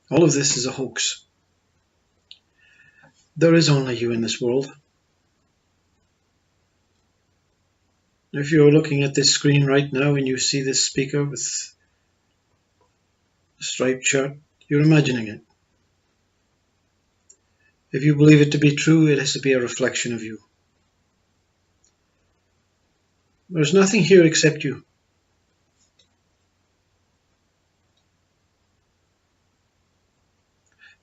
All of this is a hoax. There is only you in this world. If you're looking at this screen right now and you see this speaker with a striped shirt, you're imagining it. If you believe it to be true, it has to be a reflection of you. There's nothing here except you.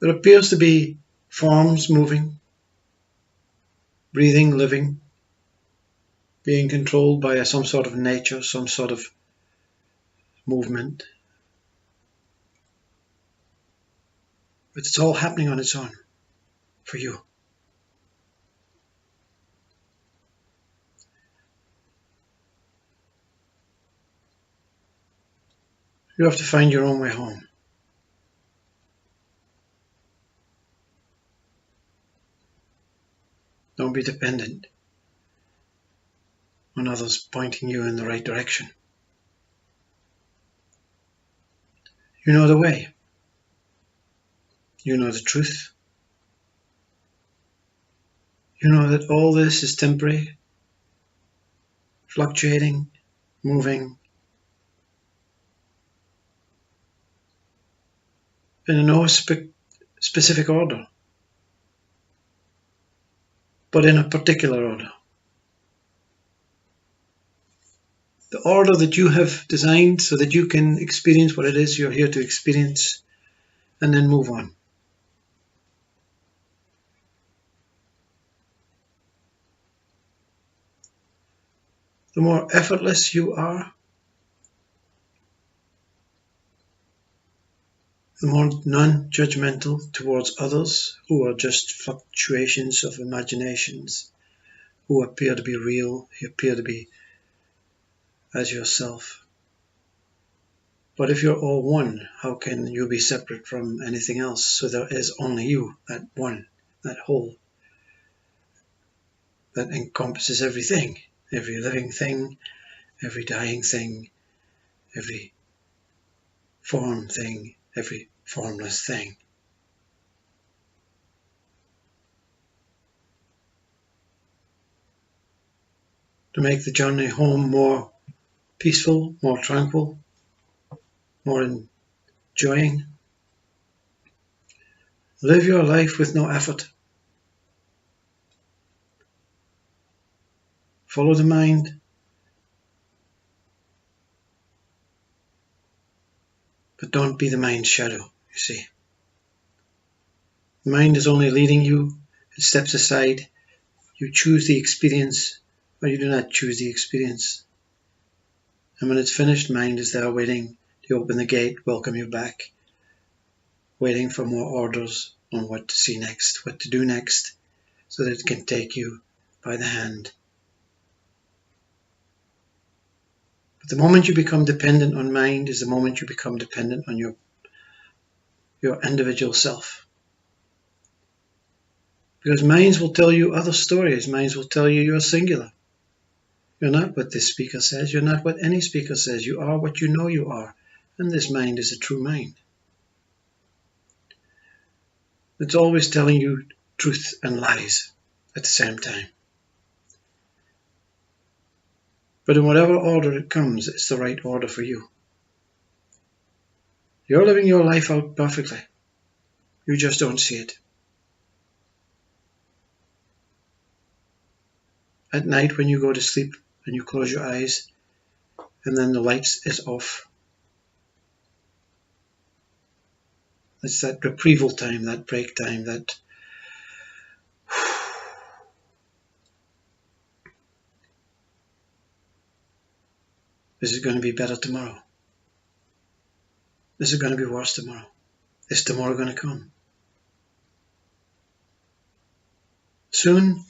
There appears to be forms moving, breathing, living, being controlled by some sort of nature, some sort of movement. But it's all happening on its own, for you. You have to find your own way home. Don't be dependent on others pointing you in the right direction. You know the way. You know the truth. You know that all this is temporary, fluctuating, moving, in no specific order, but in a particular order. The order that you have designed so that you can experience what it is you're here to experience and then move on. The more effortless you are, the more non-judgmental towards others who are just fluctuations of imaginations, who appear to be real, who appear to be as yourself. But if you're all one, how can you be separate from anything else? So there is only you, that one, that whole, that encompasses everything, every living thing, every dying thing, every form thing, every formless thing. To make the journey home more peaceful, more tranquil, more enjoying, live your life with no effort. Follow the mind, but don't be the mind's shadow, you see. The mind is only leading you, it steps aside, you choose the experience, or you do not choose the experience. And when it's finished, mind is there waiting to open the gate, welcome you back, waiting for more orders on what to see next, what to do next, so that it can take you by the hand. But the moment you become dependent on mind is the moment you become dependent on your individual self. Because minds will tell you other stories. Minds will tell you you're singular. You're not what this speaker says. You're not what any speaker says. You are what you know you are. And this mind is a true mind. It's always telling you truth and lies at the same time. But in whatever order it comes, it's the right order for you. You're living your life out perfectly. You just don't see it. At night when you go to sleep and you close your eyes and then the lights is off, it's that reprieval time, that break time, that is it going to be better tomorrow? Is it going to be worse tomorrow? Is tomorrow going to come? Soon,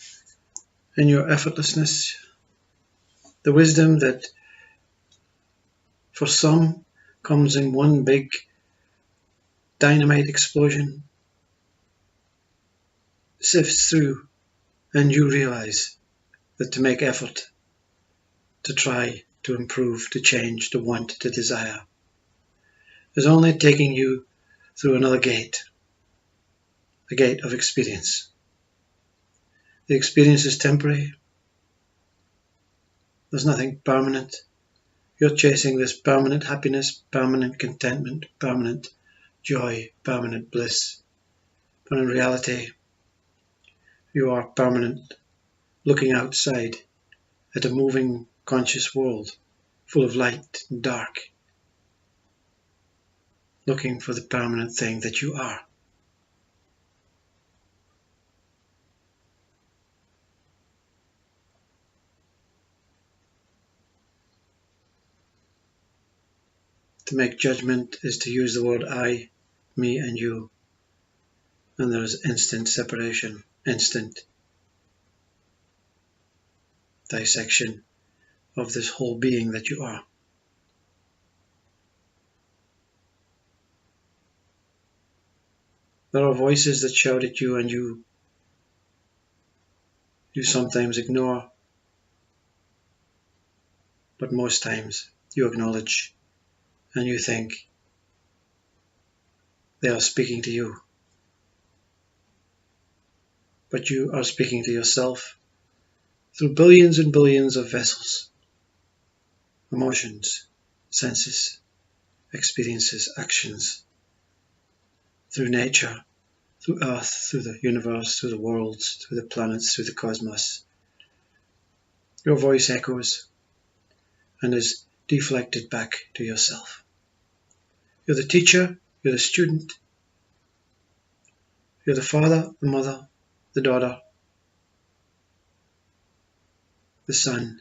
in your effortlessness, the wisdom that for some comes in one big dynamite explosion sifts through, and you realize that to make effort, to try, to improve, to change, to want, to desire, is only taking you through another gate, the gate of experience. The experience is temporary. There's nothing permanent. You're chasing this permanent happiness, permanent contentment, permanent joy, permanent bliss. But in reality, you are permanent, looking outside at a moving, conscious world full of light and dark, looking for the permanent thing that you are. To make judgment is to use the word I, me and you, and there is instant separation, instant dissection of this whole being that you are. There are voices that shout at you and you sometimes ignore, but most times you acknowledge and you think they are speaking to you. But you are speaking to yourself through billions and billions of vessels, emotions, senses, experiences, actions, through nature, through Earth, through the universe, through the worlds, through the planets, through the cosmos. Your voice echoes and is deflected back to yourself. You're the teacher, you're the student, you're the father, the mother, the daughter, the son,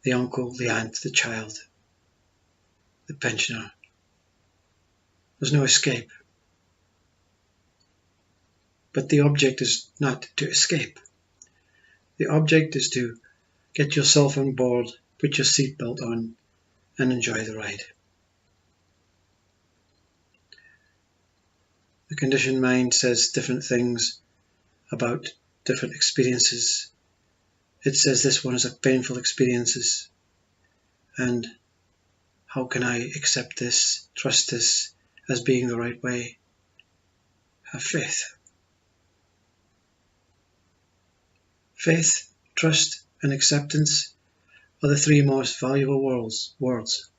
the uncle, the aunt, the child, the pensioner. There's no escape. But the object is not to escape. The object is to get yourself on board, put your seatbelt on, and enjoy the ride. The conditioned mind says different things about different experiences. It says this one is a painful experience, and how can I accept this, trust this as being the right way? Have faith. Faith, trust, and acceptance are the three most valuable words.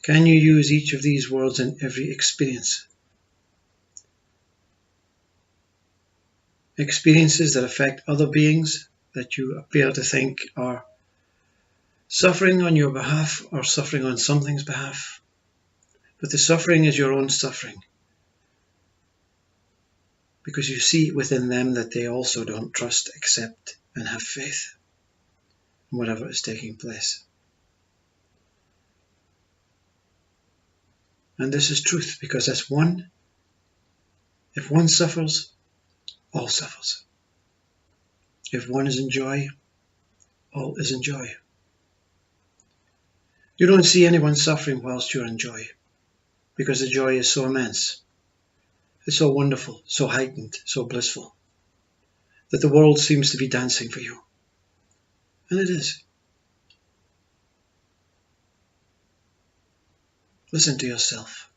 Can you use each of these words in every experience? Experiences that affect other beings that you appear to think are suffering on your behalf or suffering on something's behalf, but the suffering is your own suffering, because you see within them that they also don't trust, accept, and have faith in whatever is taking place. And this is truth, because as one, if one suffers, all suffers. If one is in joy, all is in joy. You don't see anyone suffering whilst you're in joy, because the joy is so immense. It's so wonderful, so heightened, so blissful, that the world seems to be dancing for you. And it is. Listen to yourself.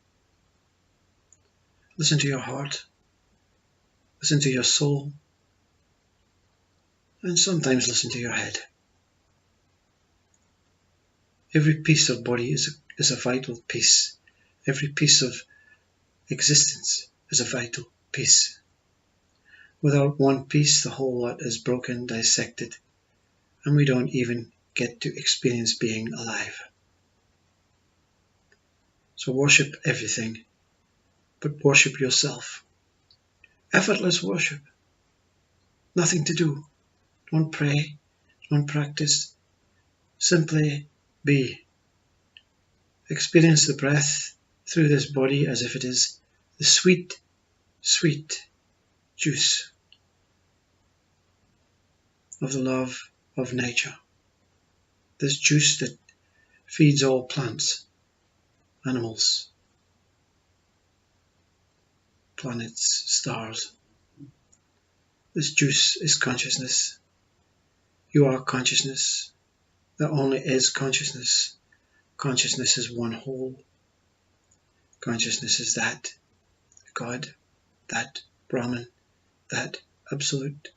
Listen to your heart. Listen to your soul. And sometimes listen to your head. Every piece of body is a vital piece. Every piece of existence is a vital piece. Without one piece, the whole lot is broken, dissected, and we don't even get to experience being alive. So worship everything, but worship yourself. Effortless worship. Nothing to do. Don't pray. Don't practice. Simply be. Experience the breath through this body as if it is the sweet, sweet juice of the love of nature. This juice that feeds all plants, animals, planets, stars. This juice is consciousness. You are consciousness. There only is consciousness. Consciousness is one whole. Consciousness is that God, that Brahman, that Absolute,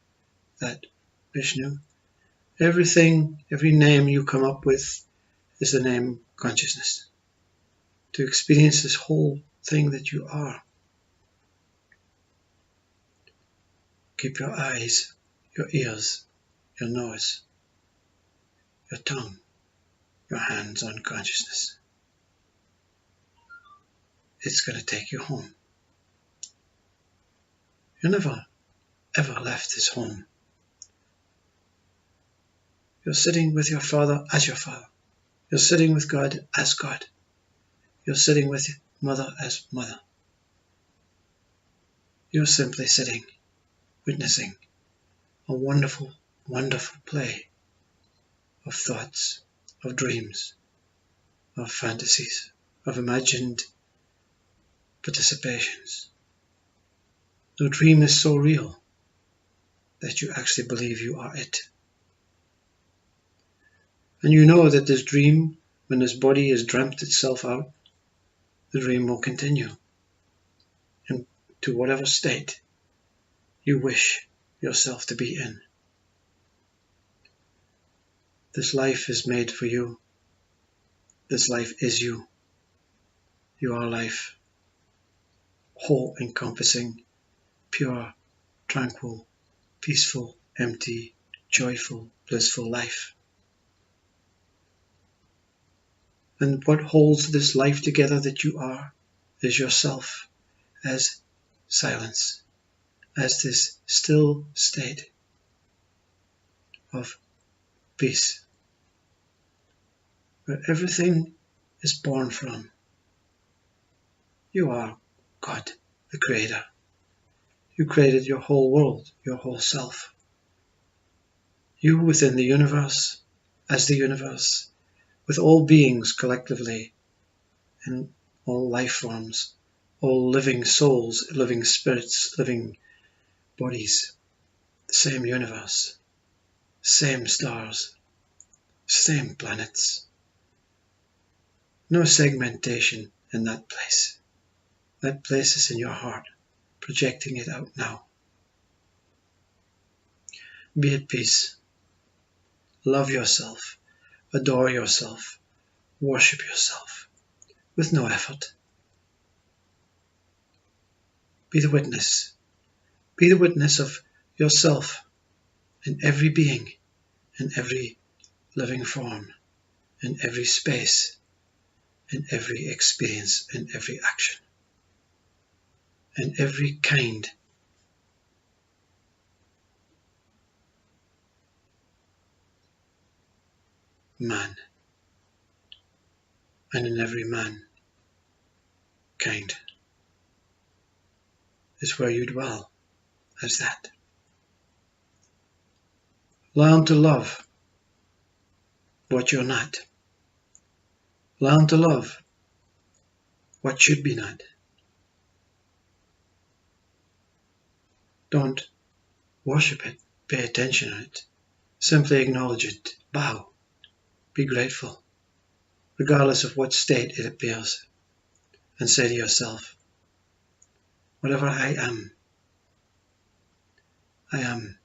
that Vishnu. Everything, every name you come up with is the name consciousness. To experience this whole thing that you are. Keep your eyes, your ears, your nose, your tongue, your hands on consciousness. It's going to take you home. You never, ever left this home. You're sitting with your Father as your Father. You're sitting with God as God. You're sitting with Mother as Mother. You're simply sitting, witnessing a wonderful, wonderful play of thoughts, of dreams, of fantasies, of imagined participations. The dream is so real that you actually believe you are it. And you know that this dream, when this body has dreamt itself out, the dream will continue into whatever state you wish yourself to be in. This life is made for you. This life is you. You are life, whole, encompassing, pure, tranquil, peaceful, empty, joyful, blissful life. And what holds this life together that you are is yourself as silence, as this still state of peace, where everything is born from. You are God, the Creator. You created your whole world, your whole self. You within the universe, as the universe, with all beings collectively, and all life forms, all living souls, living spirits, living bodies, the same universe, same stars, same planets. No segmentation in that place. That place is in your heart, projecting it out now. Be at peace. Love yourself. Adore yourself. Worship yourself with no effort. Be the witness. Be the witness of yourself in every being, in every living form, in every space, in every experience, in every action, in every kind man, and in every man kind is where you dwell as that. Learn to love what you're not. Learn to love what should be not. Don't worship it, pay attention to it. Simply acknowledge it, bow, be grateful, regardless of what state it appears, and say to yourself, whatever I am, I am.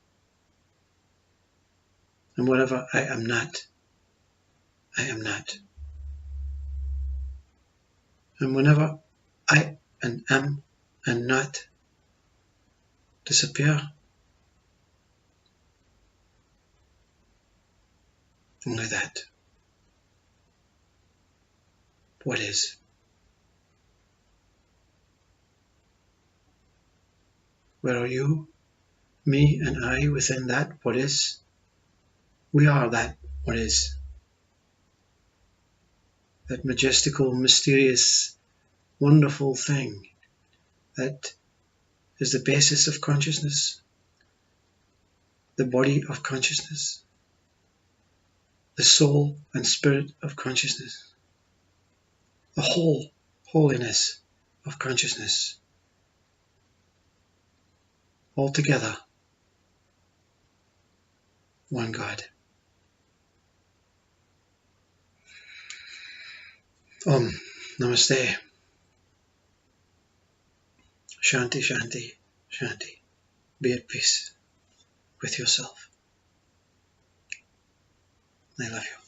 And whatever I am not, I am not. And whenever I and am and not disappear, only that. What is? Where are you, me and I within that what is? We are that what is. That majestical, mysterious, wonderful thing that is the basis of consciousness, the body of consciousness, the soul and spirit of consciousness, the whole holiness of consciousness, all together, one God. Namaste. Shanti, Shanti, Shanti. Be at peace with yourself. I love you.